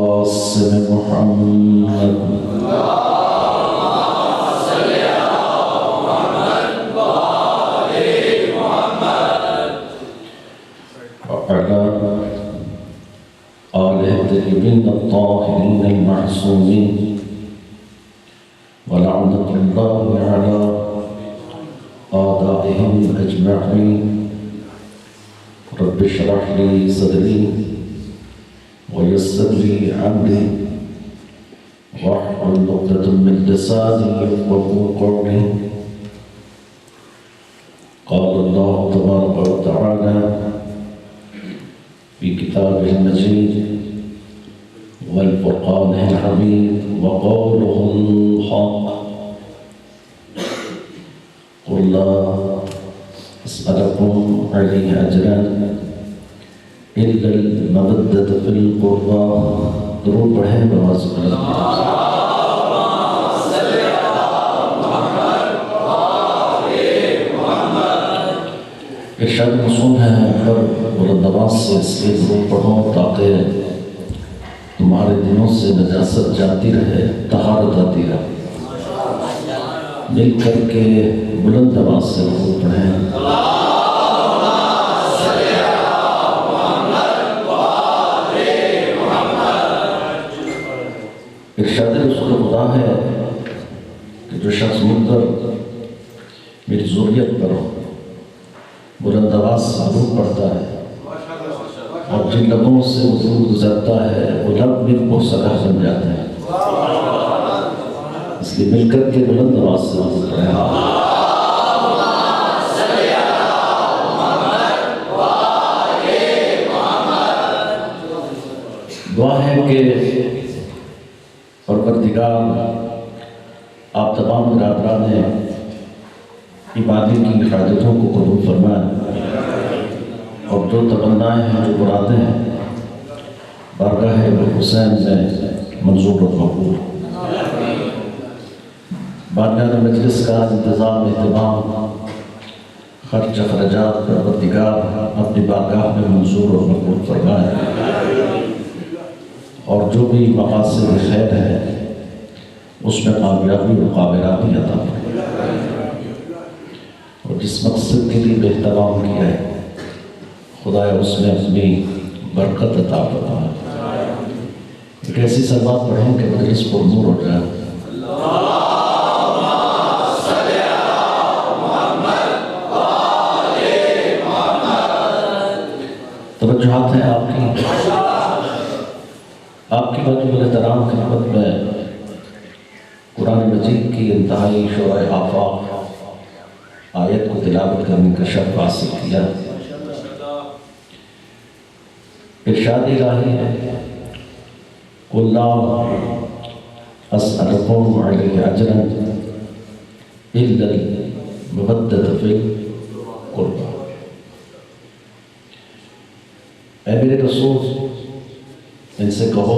قاسم محمد وعلى آله الطيبين الطاهرين المعصومين ولعنة الله على أعدائهم أجمعين. رب اشرح لي صدري ويسر لي أمري واحلل عقدة من لساني يفقهوا قولي. قال الله تبارك وتعالى في كتابه المجيد والفرقان الحميد وقوله الحق: قل لا أسألكم عليه أجرا إلا المودة في القربى. درود پڑھیں بآواز بلند. ارشاد مصون ہے پر بلند آواز سے اس لیے درود پڑھو تاکہ تمہارے دلوں سے نجاست جاتی رہے، طہارت آتی رہے. مل کر کے بلند آواز سے درود پڑھیں. ارشاد رسول خدا ہے کہ جو شخص مل کر میری ذریت پر بلند آواز سے درود پڑھتا ہے اور جن لبوں سے وہ درود گزرتا ہے وہ لب بھی پرسکہ بن جاتے ہیں. اس لیے مل کر کے بلند آواز سے درود پڑھیں. دعا ہے کہ پروردگار آپ تمام برادران ایمانی کی حاجتوں کو قبول فرمائیں اور جو تمنائیں ہیں، جو مرادیں ہیں، بارگاہ حسین میں منظور و مقبول. بانیان مجلس کا انتظام اہتمام خرچ اخراجات پروردگار اپنی بارگاہ میں منظور و مقبول فرمائیں اور جو بھی مقاصد خیر ہے اس میں کامیابی و کامیابی عطا فرمائے اور جس مقصد کے لیے اہتمام کیا ہے خدایا اس میں اپنی برکت عطا فرمائے. ایک ایسی سلوات پڑھیں کہ مجلس پر نور ہو جائے. توجہات ہیں آپ کی واجب الاحترام خدمت میں قرآن مجید کی انتہائی شعراء آفاق آیت کو تلاوت کرنے کا شرف حاصل کیا. ارشاد الہی ہے: قل لا أسألكم عليه أجرا إلا المودة في القربى. اے میرے رسول ان سے کہو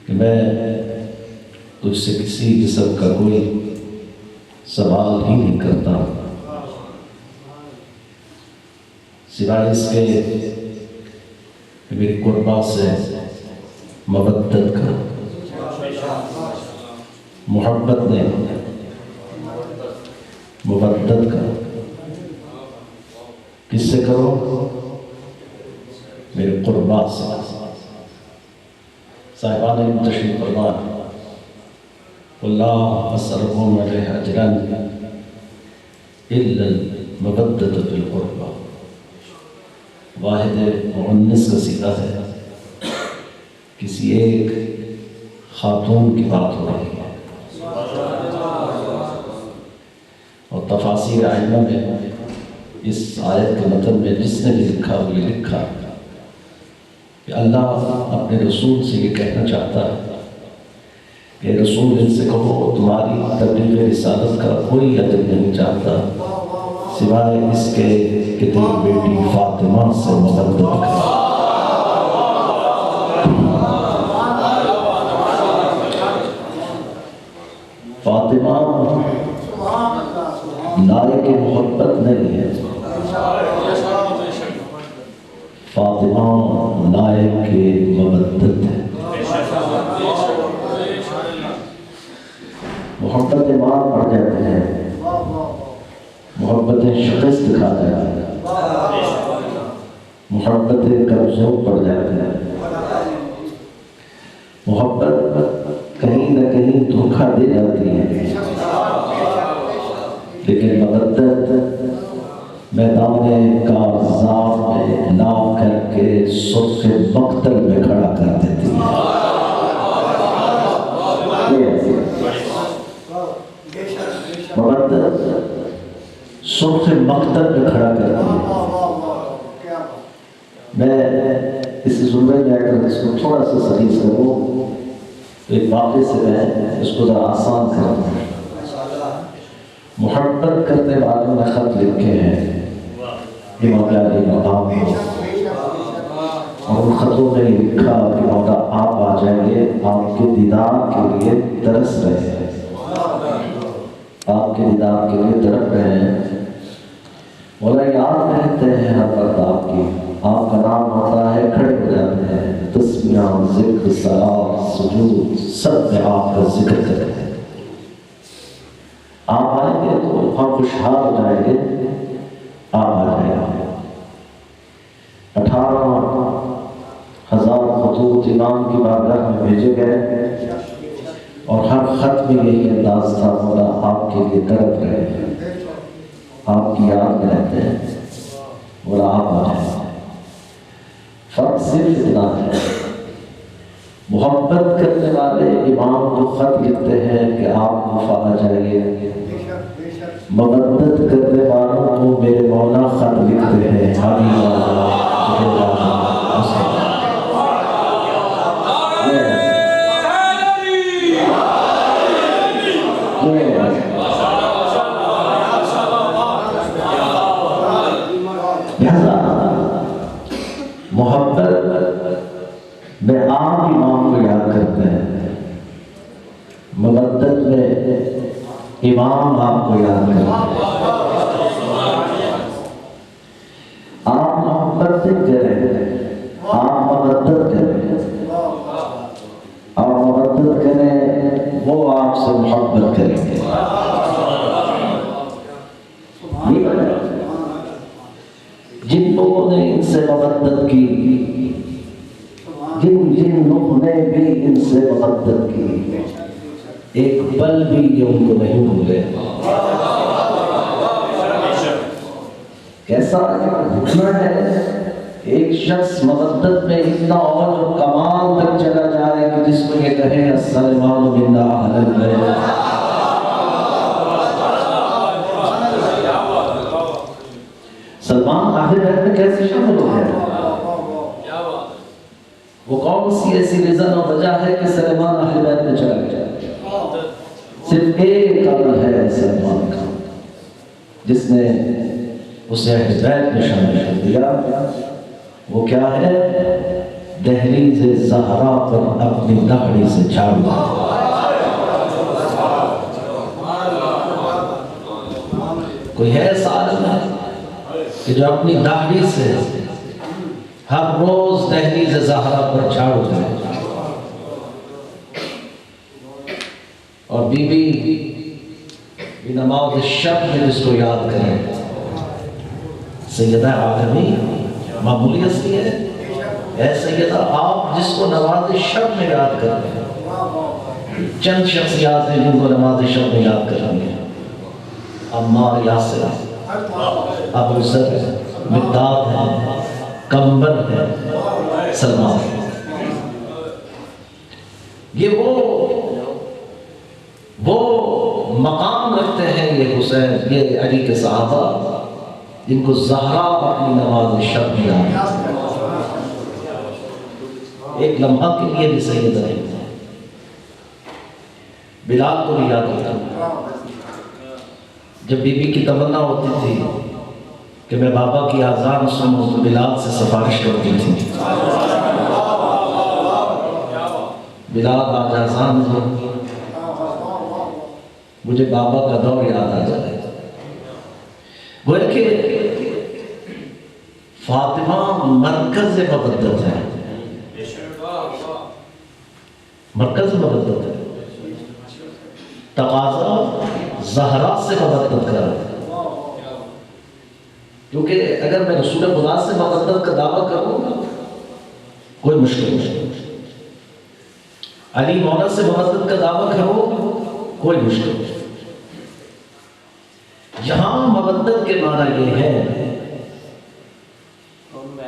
کہ میں تجھ سے کسی قسم کا کوئی سوال ہی نہیں کرتا سوائے اس کے کہ میری قربا سے مودت کا، محبت نے مودت کا. کس سے کرو؟ میرے قربا سے. صاحبان تشریف فرمان: اللہ أسألكم علیہ اجرا الا المودة في القربى. واحد مؤنث کا صیغہ ہے، کسی ایک خاتون کی بات ہو رہی ہے. اور تفاسیر ائمہ میں اس آیت کے متن میں جس نے بھی لکھا وہ یہ لکھا کہ اللہ اپنے رسول سے یہ کہنا چاہتا ہے کہ رسول ان سے کہو تمہاری تبلیغ رسالت کا کوئی اجر نہیں چاہتا سوائے اس کے کہ تیری بیٹی فاطمہ سے مودت کرے. فاطمہ لائق محبت نہیں ہے، فاطمہ لائق مودت محبتیں کمزور پڑ جاتی ہیں، محبت کہیں نہ کہیں دھوکہ دے جاتی ہے، لیکن مودت میدان کارزار میں لا کر کے سرخ مقتل میں کھڑا کر دیتی ہے۔ مودت سرخ مقتل میں کھڑا کر دیتی ہے۔ میں اس زمرے میں اگر اس کو تھوڑا سا صحیح کروں تو ایک واقعے سے میں اس کو ذرا آسان کر دوں۔ محبت کرنے والوں نے خط لکھے ہیں امام علی مقام کو، اور ان خطوں میں لکھا کہ مولا آپ آ جائیے، آپ کے دیدار کے لیے ترس رہے ہیں، آپ کے دیدار کے لیے تڑپ رہے ہیں، مولا یاد رہتے ہیں ہر وقت آپ کی، آپ کا نام ہوتا ہے کھڑے ہو جاتے ہیں، تسبیح ذکر صلاۃ سجود سب میں آپ کا ذکر کرتے ہیں۔ آپ آئیں گے تو ہم خوشحال ہو جائیں گے، آپ آ جائیں گے۔ 18,000 خطوط امام کی بارگاہ میں بھیجے گئے اور ہر خط میں یہی انداز تھا، مولا آپ کے لیے تڑپ رہے ہیں، آپ کی یاد میں رہتے ہیں، مولا آپ آ جائیں۔ فرق صرف اتنا ہے، محبت کرنے والے امام کو خط لکھتے ہیں کہ آپ وفا آ جائیے، مودت کرنے والوں کو میرے مولا خط لکھتے ہیں محبت میں آپ امام کو یاد کرتے ہیں، مودت میں امام آپ کو یاد کرتے ہیں۔ آپ محبت کریں، آپ مودت کریں، آپ مودت کریں، وہ آپ سے محبت کریں گے۔ جن لوگوں نے ان سے مودت کی، جن لوگوں نے بھی ان سے مودت کی، ایک پل بھی یہ ان کو نہیں بھولے۔ کیسا حکمت ہے، ایک شخص مودت میں اتنا اور جو کمال تک چلا جائے کہ جس کو یہ کہے السلام منا اہل البیت۔ سلمان اہل بیت میں کیسے شامل ہو گیا؟ وہ کون سی ایسی ریزن اور وجہ ہے کہ سلمان اہل بیت میں چلا گیا؟ صرف ایک عمل ہے سلمان کا جس نے اسے اہل بیت میں شامل کر دیا، وہ کیا ہے؟ دہلیز زہرا پر اپنی داڑھی سے جھاڑو۔ کوئی ہے سالم کہ جو اپنی داڑھی سے ہر روز دہلیز زہرا پر جھاڑو دے اور بی بی نماز شب میں جس کو یاد کریں؟ سیدہ عالمی معمولی ہستی ہے، اے سیدہ آپ جس کو نماز شب میں یاد کرتے ہیں، چند شخصیات ہیں جن کو نماز شب میں یاد کریں گے: عمار یاسر، ابو ذر، مقداد ہے، کمبر ہے، سلمان۔ یہ وہ مقام رکھتے ہیں یہ حسین، یہ علی کے صحابہ جن کو زہرا اپنی نماز شب میں یاد کرتے ہیں۔ ایک لمحہ کے لیے بھی سید نہیں تھا، بلال کو بھی یاد ہوتا جب بی بی کی تمنا ہوتی تھی کہ میں بابا کی آزان سنوں تو بلال سے سفارش کرتی تھی، بلال آج آزان ہو، مجھے بابا کا دور یاد آ جائے۔ گویا کہ فاطمہ مرکز مودت ہے، مرکز مودت ہے، تقاضا زہرا سے مودت کر۔ کیونکہ اگر میں رسول خدا سے محبت کا دعویٰ کروں کوئی مشکل نہیں، علی مولا سے محبت کا دعویٰ کرو کوئی مشکل نہیں۔ یہاں محبت کے معنی یہ ہے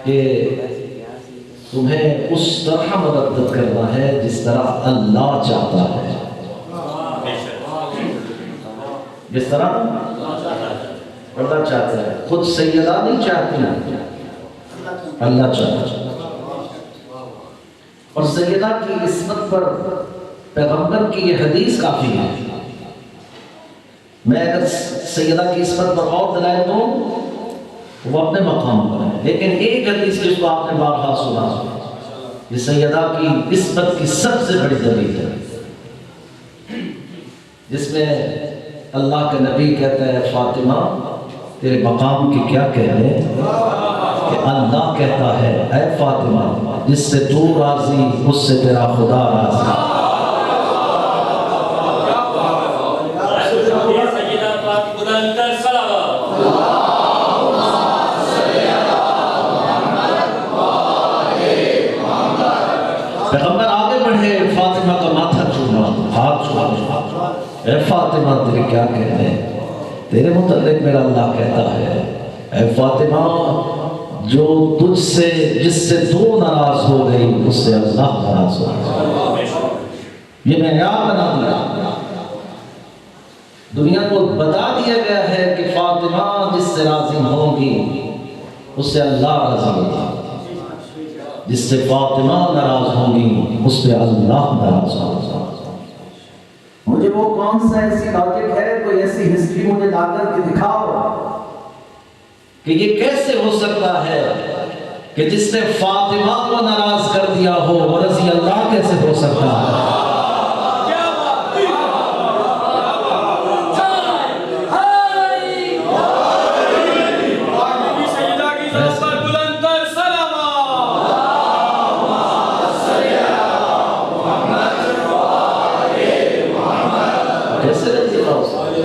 کہ تمہیں اس طرح محبت کرنا ہے جس طرح اللہ چاہتا ہے، جس طرح اللہ چاہتا ہے۔ خود سیدہ نہیں چاہتی، اللہ چاہتا ہے۔ اور سیدہ کی عصمت پر پیغمبر کی یہ حدیث کافی ہے۔ میں اگر سیدہ کی عصمت پر اور دلائل دوں وہ اپنے مقام پر ہے، لیکن ایک حدیث جس کو آپ نے بارہا سنا، یہ سیدہ کی عصمت کی سب سے بڑی دلیل ہے، جس میں اللہ کے نبی کہتا ہے فاطمہ تیرے مقام کی کیا کہنے، کہ اللہ کہتا ہے اے فاطمہ جس سے تو راضی اس سے تیرا خدا راضی۔ پیغمبر آگے بڑھے، فاطمہ کا ماتھا چھونا، ہاتھ چھونا، اے فاطمہ تیرے کیا کہتے ہیں، تیرے متعلق میرا اللہ کہتا ہے اے فاطمہ جو تجھ سے جس سے تو ناراض ہو گئی اس سے اللہ ناراض ہو گئی۔ یہ معیار بنا دیا، دنیا کو بتا دیا گیا ہے کہ فاطمہ جس سے راضی ہوگی اس سے اللہ راضی ہوگا، جس سے فاطمہ ناراض ہوگی اس پہ اللہ ناراض ہوگا۔ مجھے وہ کون سا ایسی لاجک ہے، کوئی ایسی ہسٹری مجھے لا کر کے دکھاؤ کہ یہ کیسے ہو سکتا ہے کہ جس نے فاطمہ کو ناراض کر دیا ہو وہ رضی اللہ کیسے ہو سکتا ہے؟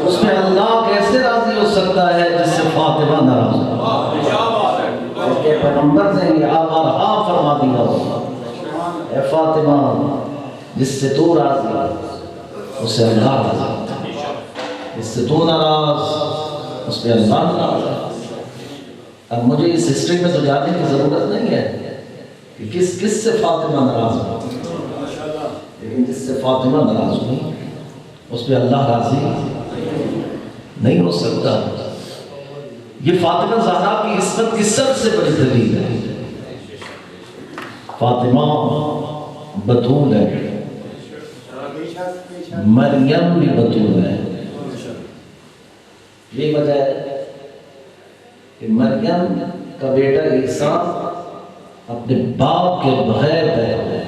اس میں اللہ کیسے راضی ہو سکتا ہے جس سے فاطمہ ناراض ہو؟ پیغمبر نے یہ بارہا فرما دیا اے فاطمہ جس سے تو راضی اس سے اللہ راضی، جس سے تو ناراض اس پہ اللہ ناراض۔ اب مجھے اس ہسٹری میں تو جانے کی ضرورت نہیں ہے کہ کس سے فاطمہ ناراض ہو، لیکن جس سے فاطمہ ناراض ہوئی اس پہ اللہ راضی نہیں ہو سکتا۔ یہ فاطمہ زہرا کی عصمت کی سب سے بڑی دلیل ہے۔ فاطمہ بتول ہے، مریم بھی بتول ہے۔ یہ وجہ ہے کہ مریم کا بیٹا عیسیٰ اپنے باپ کے بغیر پیدا ہے۔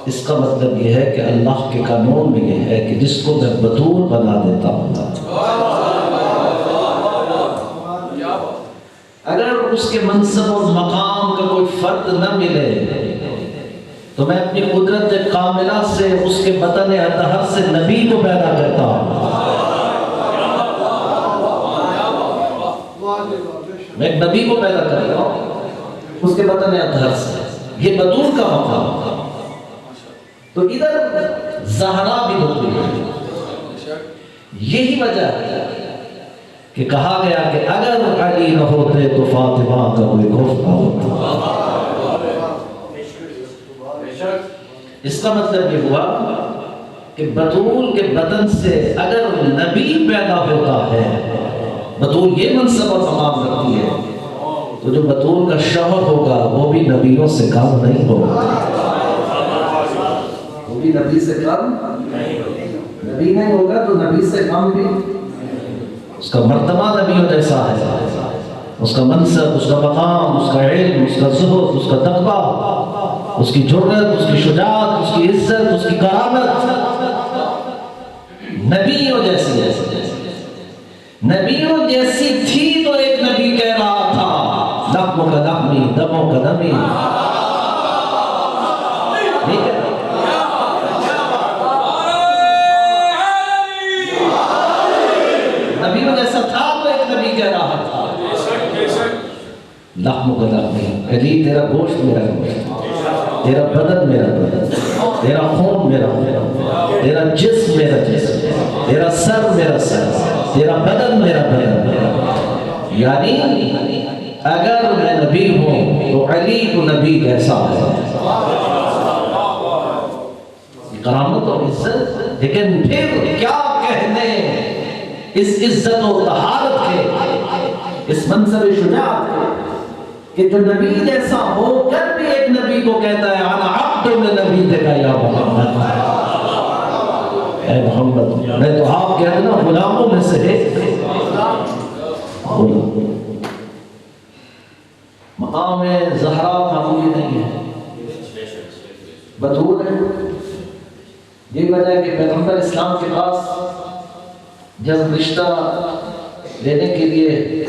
اس کا مطلب یہ ہے کہ اللہ کے قانون میں یہ ہے کہ جس کو میں بطول بنا دیتا ہوں، اگر اس کے منصب اور مقام کا کوئی فرد نہ ملے تو میں اپنی قدرت کاملہ سے اس کے بطن اطہر سے نبی کو پیدا کرتا ہوں۔ میں ایک نبی کو پیدا کرتا ہوں اس کے بطن اطہر سے، یہ بطول کا مقام ہے۔ تو ادھر زہرا بھی بطول ہے۔ یہی وجہ ہے کہ کہا گیا کہ اگر علی نہ ہوتے تو فاطمہ کا کوئی خوف نہ ہوتا۔ اس کا مطلب یہ ہوا کہ بطول کے بدن سے اگر نبی پیدا ہوتا ہے، بطول یہ منصب اور مقام رکھتی ہے، تو جو بطول کا شوہر ہوگا وہ بھی نبیوں سے کم نہیں ہوگا، وہ بھی نبی سے کم نبی نہیں ہوگا، تو نبی سے کم بھی اس کا مرتبہ نبیوں جیسا ہے، اس کا منصب، اس کا مقام، اس کا علم، اس کا زہد، اس کا تقویٰ، اس کی جرأت، اس کی شجاعت، اس کی عزت، اس کی کرامت نبیوں جیسی ہے۔ نبیوں جیسی تھی تو ایک نبی کہہ رہا تھا لقموں کا لقمی، دموں کا دمی، نبیوں جیسا تھا تو ایک نبی کہہ رہا تھا نبی تیرا گوشت میرا گوشت، تیرا بدن میرا بدن، تیرا خون میرا خون، تیرا جسم میرا جسم، تیرا سر میرا سر، تیرا بدن میرا بدن. یعنی اگر میں نبی ہوں تو علی تو نبی جیسا ہے. کرامت اور عزت. لیکن پھر کیا کہنے اس عزت و طہارت کے، اس منصب شجاعت کے، کہ جو نبی جیسا ہو کر بھی ایک نبی کو کہتا ہے انا عبد من نبی دیکھا یا محمد. اے محمد، میں تو آپ کہتے نا غلاموں میں سے ایک. مقام زہرا معمولی نہیں ہے، بطول ہے. یہ وجہ ہے کہ پیغمبر اسلام کے پاس جب رشتہ لینے کے لیے